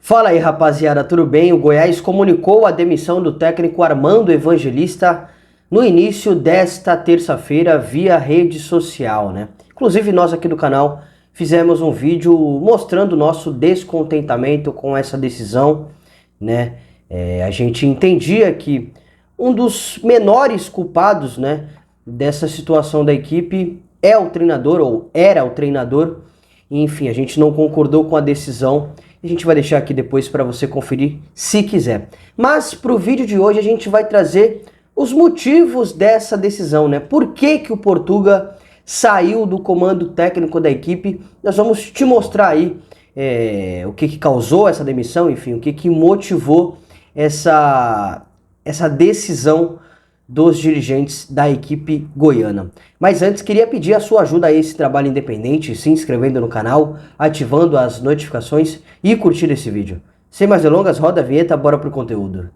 Fala aí, rapaziada, tudo bem? O Goiás comunicou a demissão do técnico Armando Evangelista no início desta terça-feira via rede social, né? Inclusive nós aqui do canal fizemos um vídeo mostrando o nosso descontentamento com essa decisão, né? A gente entendia que um dos menores culpados, né, dessa situação da equipe é o treinador, ou era o treinador. Enfim, a gente não concordou com a decisão. A gente vai deixar aqui depois para você conferir se quiser. Mas para o vídeo de hoje a gente vai trazer os motivos dessa decisão, né? Por que que o Portuga saiu do comando técnico da equipe? Nós vamos te mostrar aí o que que causou essa demissão, enfim, o que que motivou essa decisão dos dirigentes da equipe goiana. Mas antes, queria pedir a sua ajuda a esse trabalho independente, se inscrevendo no canal, ativando as notificações e curtindo esse vídeo. Sem mais delongas, roda a vinheta, bora pro conteúdo.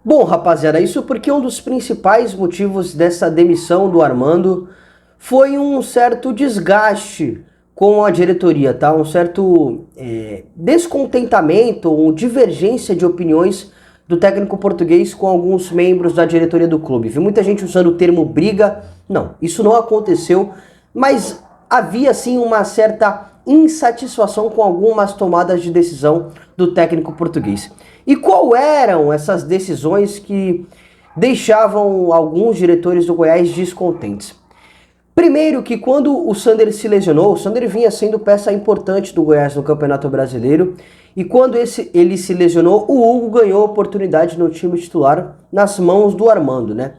Bom, rapaziada, isso porque um dos principais motivos dessa demissão do Armando foi um certo desgaste com a diretoria, tá? Um certo descontentamento ou divergência de opiniões do técnico português com alguns membros da diretoria do clube. Vi muita gente usando o termo briga. Não, isso não aconteceu, mas havia sim uma certa insatisfação com algumas tomadas de decisão do técnico português. E qual eram essas decisões que deixavam alguns diretores do Goiás descontentes? Primeiro que quando o Sander se lesionou, o Sander vinha sendo peça importante do Goiás no Campeonato Brasileiro, e quando ele se lesionou, o Hugo ganhou oportunidade no time titular nas mãos do Armando, né?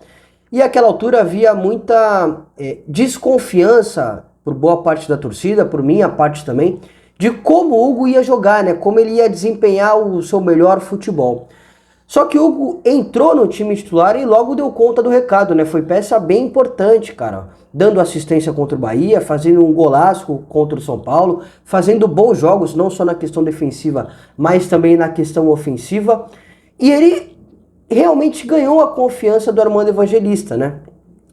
E àquela altura havia muita desconfiança por boa parte da torcida, por minha parte também, de como o Hugo ia jogar, né? Como ele ia desempenhar o seu melhor futebol. Só que o Hugo entrou no time titular e logo deu conta do recado, né? Foi peça bem importante, cara. Dando assistência contra o Bahia, fazendo um golaço contra o São Paulo, fazendo bons jogos, não só na questão defensiva, mas também na questão ofensiva. E ele realmente ganhou a confiança do Armando Evangelista, né?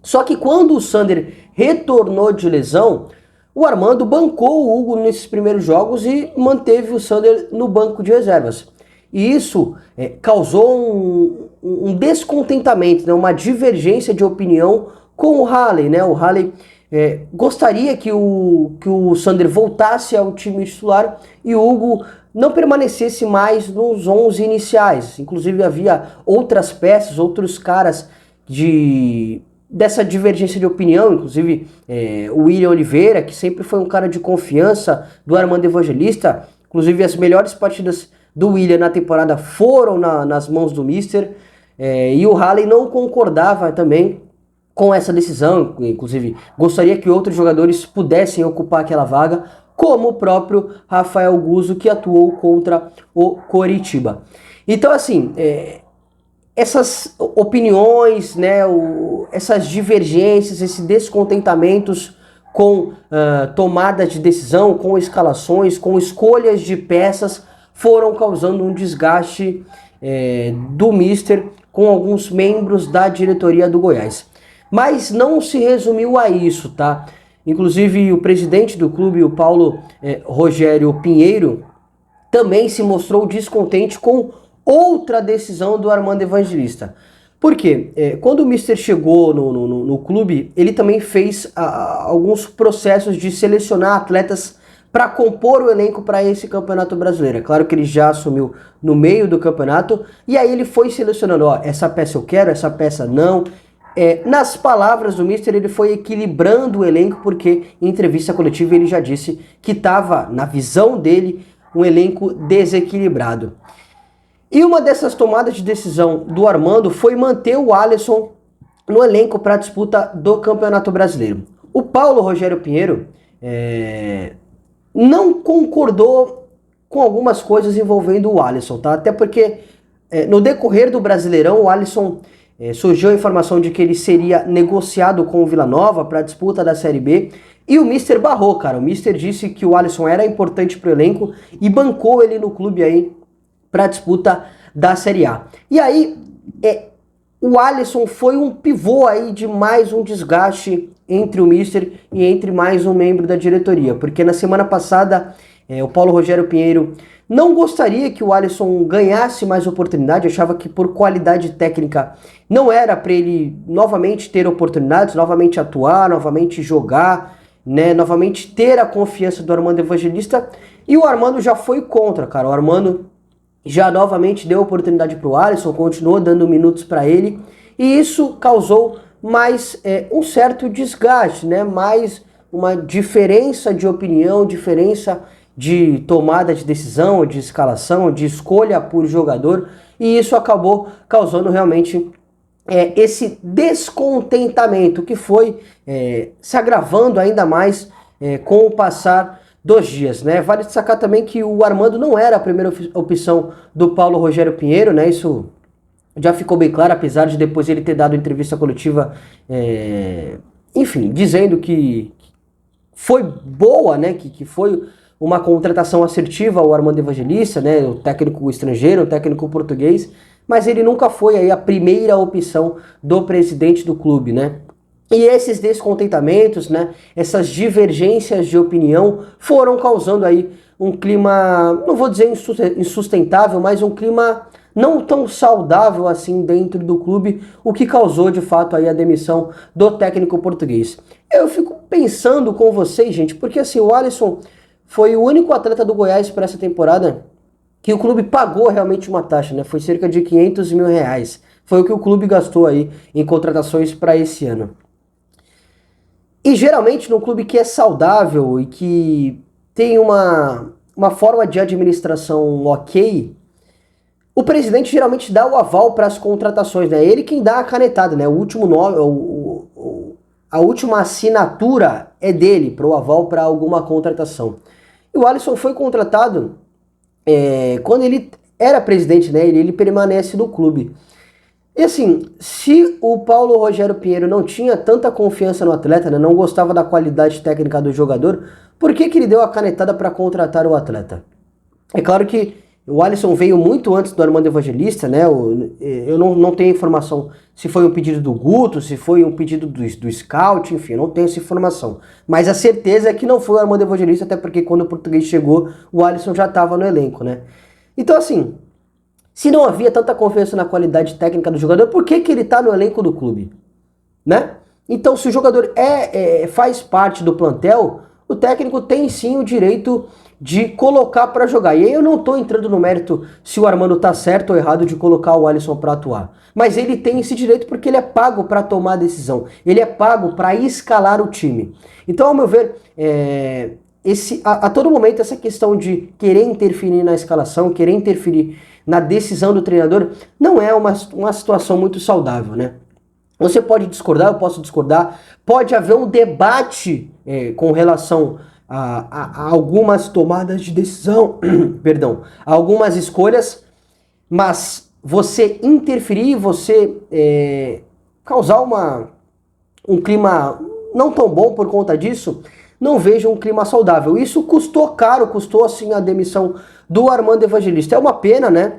Só que quando o Sander retornou de lesão, o Armando bancou o Hugo nesses primeiros jogos e manteve o Sander no banco de reservas. E isso causou um descontentamento, né, uma divergência de opinião com o Halley, né? O Halley gostaria que o Sander voltasse ao time titular e o Hugo não permanecesse mais nos 11 iniciais. Inclusive havia outras peças, outros caras dessa divergência de opinião, inclusive o William Oliveira, que sempre foi um cara de confiança do Armando Evangelista. Inclusive as melhores partidas do William na temporada foram nas mãos do Mister, e o Halley não concordava também com essa decisão, inclusive gostaria que outros jogadores pudessem ocupar aquela vaga, como o próprio Rafael Guzzo, que atuou contra o Coritiba. Então assim, essas opiniões, né, essas divergências, esses descontentamentos com tomadas de decisão, com escalações, com escolhas de peças, foram causando um desgaste do Mister com alguns membros da diretoria do Goiás. Mas não se resumiu a isso, tá? Inclusive o presidente do clube, o Paulo Rogério Pinheiro, também se mostrou descontente com outra decisão do Armando Evangelista. Por quê? Quando o Mister chegou no clube, ele também fez alguns processos de selecionar atletas para compor o elenco para esse Campeonato Brasileiro. É claro que ele já assumiu no meio do campeonato, e aí ele foi selecionando, ó, essa peça eu quero, essa peça não. Nas palavras do Mister, ele foi equilibrando o elenco, porque em entrevista coletiva ele já disse que estava, na visão dele, um elenco desequilibrado. E uma dessas tomadas de decisão do Armando foi manter o Alisson no elenco para a disputa do Campeonato Brasileiro. O Paulo Rogério Pinheiro não concordou com algumas coisas envolvendo o Alisson, tá? Até porque no decorrer do Brasileirão, o Alisson surgiu a informação de que ele seria negociado com o Vila Nova para a disputa da Série B, e o Mister barrou, cara. O Mister disse que o Alisson era importante para o elenco e bancou ele no clube aí para a disputa da Série A. E aí, o Alisson foi um pivô aí de mais um desgaste entre o Mister e entre mais um membro da diretoria, porque na semana passada o Paulo Rogério Pinheiro não gostaria que o Alisson ganhasse mais oportunidade, achava que por qualidade técnica não era para ele novamente ter oportunidades, novamente atuar, novamente jogar, né, novamente ter a confiança do Armando Evangelista, e o Armando já foi contra, cara. O Armando já novamente deu oportunidade para o Alisson, continuou dando minutos para ele, e isso causou mais um certo desgaste, né? Mais uma diferença de opinião, diferença de tomada de decisão, de escalação, de escolha por jogador, e isso acabou causando realmente esse descontentamento que foi se agravando ainda mais com o passar dos dias, né? Vale destacar também que o Armando não era a primeira opção do Paulo Rogério Pinheiro, né? Isso já ficou bem claro, apesar de depois ele ter dado entrevista coletiva, enfim, dizendo que foi boa, né? Que foi uma contratação assertiva o Armando Evangelista, né? O técnico estrangeiro, o técnico português, mas ele nunca foi aí a primeira opção do presidente do clube, né? E esses descontentamentos, né, essas divergências de opinião foram causando aí um clima, não vou dizer insustentável, mas um clima não tão saudável assim dentro do clube, o que causou de fato aí a demissão do técnico português. Eu fico pensando com vocês, gente, porque assim, o Alisson foi o único atleta do Goiás para essa temporada que o clube pagou realmente uma taxa, né? Foi cerca de 500 mil reais. Foi o que o clube gastou aí em contratações para esse ano. E geralmente no clube que é saudável e que tem uma forma de administração ok, o presidente geralmente dá o aval para as contratações, né? Ele quem dá a canetada, né? O último nome, a última assinatura é dele para o aval para alguma contratação. E o Alisson foi contratado quando ele era presidente, né? Ele permanece no clube. E assim, se o Paulo Rogério Pinheiro não tinha tanta confiança no atleta, né, não gostava da qualidade técnica do jogador, por que ele deu a canetada para contratar o atleta? É claro que o Alisson veio muito antes do Armando Evangelista, né? Eu não tenho informação se foi um pedido do Guto, se foi um pedido do Scout, enfim, eu não tenho essa informação. Mas a certeza é que não foi o Armando Evangelista, até porque quando o português chegou, o Alisson já estava no elenco, né? Então assim, se não havia tanta confiança na qualidade técnica do jogador, por que ele está no elenco do clube? Né? Então, se o jogador faz parte do plantel, o técnico tem sim o direito de colocar para jogar. E aí eu não estou entrando no mérito se o Armando está certo ou errado de colocar o Alisson para atuar. Mas ele tem esse direito porque ele é pago para tomar a decisão. Ele é pago para escalar o time. Então, ao meu ver, a todo momento essa questão de querer interferir na escalação, querer interferir na decisão do treinador, não é uma situação muito saudável, né? Você pode discordar, eu posso discordar, pode haver um debate com relação a algumas tomadas de decisão, perdão, a algumas escolhas, mas você interferir, você causar um clima não tão bom por conta disso, não vejo um clima saudável. Isso custou caro, custou assim a demissão do Armando Evangelista. É uma pena, né?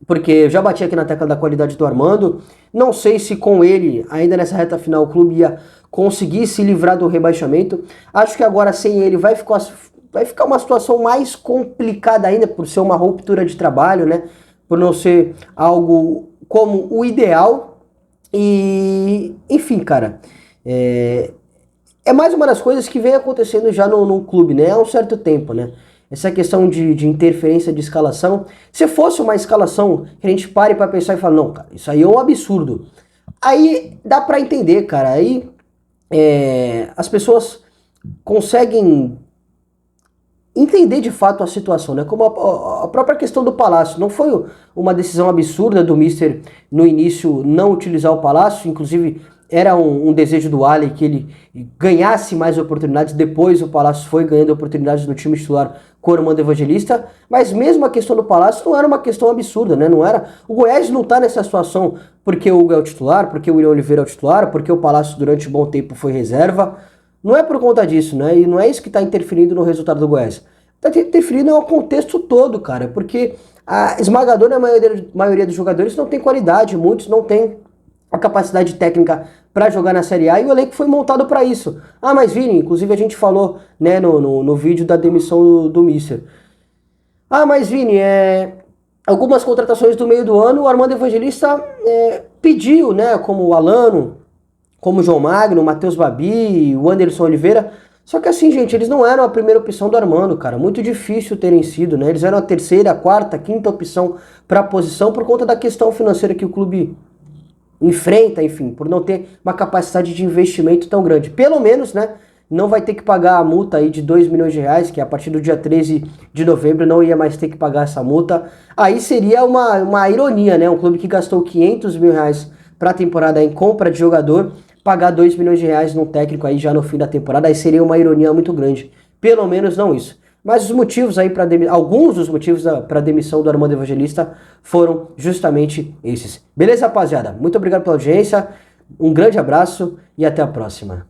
Porque eu já bati aqui na tecla da qualidade do Armando. Não sei se com ele, ainda nessa reta final, o clube ia conseguir se livrar do rebaixamento. Acho que agora sem ele vai ficar uma situação mais complicada ainda, por ser uma ruptura de trabalho, né? Por não ser algo como o ideal. E, enfim, cara, é mais uma das coisas que vem acontecendo já no clube, né? Há um certo tempo, né? Essa questão de interferência de escalação. Se fosse uma escalação que a gente pare para pensar e fala, não, cara, isso aí é um absurdo. Aí dá para entender, cara. Aí as pessoas conseguem entender de fato a situação, né? Como a própria questão do Palácio. Não foi uma decisão absurda do Mister no início não utilizar o Palácio, inclusive era um desejo do Ali que ele ganhasse mais oportunidades. Depois o Palácio foi ganhando oportunidades no time titular com o Armando Evangelista, mas mesmo a questão do Palácio não era uma questão absurda, né? Não era. O Goiás não tá nessa situação porque o Hugo é o titular, porque o William Oliveira é o titular, porque o Palácio durante um bom tempo foi reserva. Não é por conta disso, né? E não é isso que está interferindo no resultado do Goiás. tá interferindo no contexto todo, cara, porque a esmagadora maioria dos jogadores não tem qualidade, muitos não têm a capacidade técnica para jogar na Série A e o elenco foi montado para isso. Ah, mas Vini, inclusive a gente falou, né, no vídeo da demissão do Mister. Ah, mas Vini, algumas contratações do meio do ano, o Armando Evangelista pediu, né, como o Alano, como o João Magno, o Matheus Babi, o Anderson Oliveira. Só que assim, gente, eles não eram a primeira opção do Armando, cara. Muito difícil terem sido, né? Eles eram a terceira, a quarta, a quinta opção para a posição por conta da questão financeira que o clube enfrenta, enfim, por não ter uma capacidade de investimento tão grande. Pelo menos, né, não vai ter que pagar a multa aí de 2 milhões de reais, que a partir do dia 13 de novembro não ia mais ter que pagar essa multa. Aí seria uma ironia, né, um clube que gastou 500 mil reais para a temporada em compra de jogador, pagar 2 milhões de reais num técnico aí já no fim da temporada, aí seria uma ironia muito grande. Pelo menos não isso. Mas os motivos aí alguns dos motivos para a demissão do Armando Evangelista foram justamente esses. Beleza, rapaziada? Muito obrigado pela audiência, um grande abraço e até a próxima.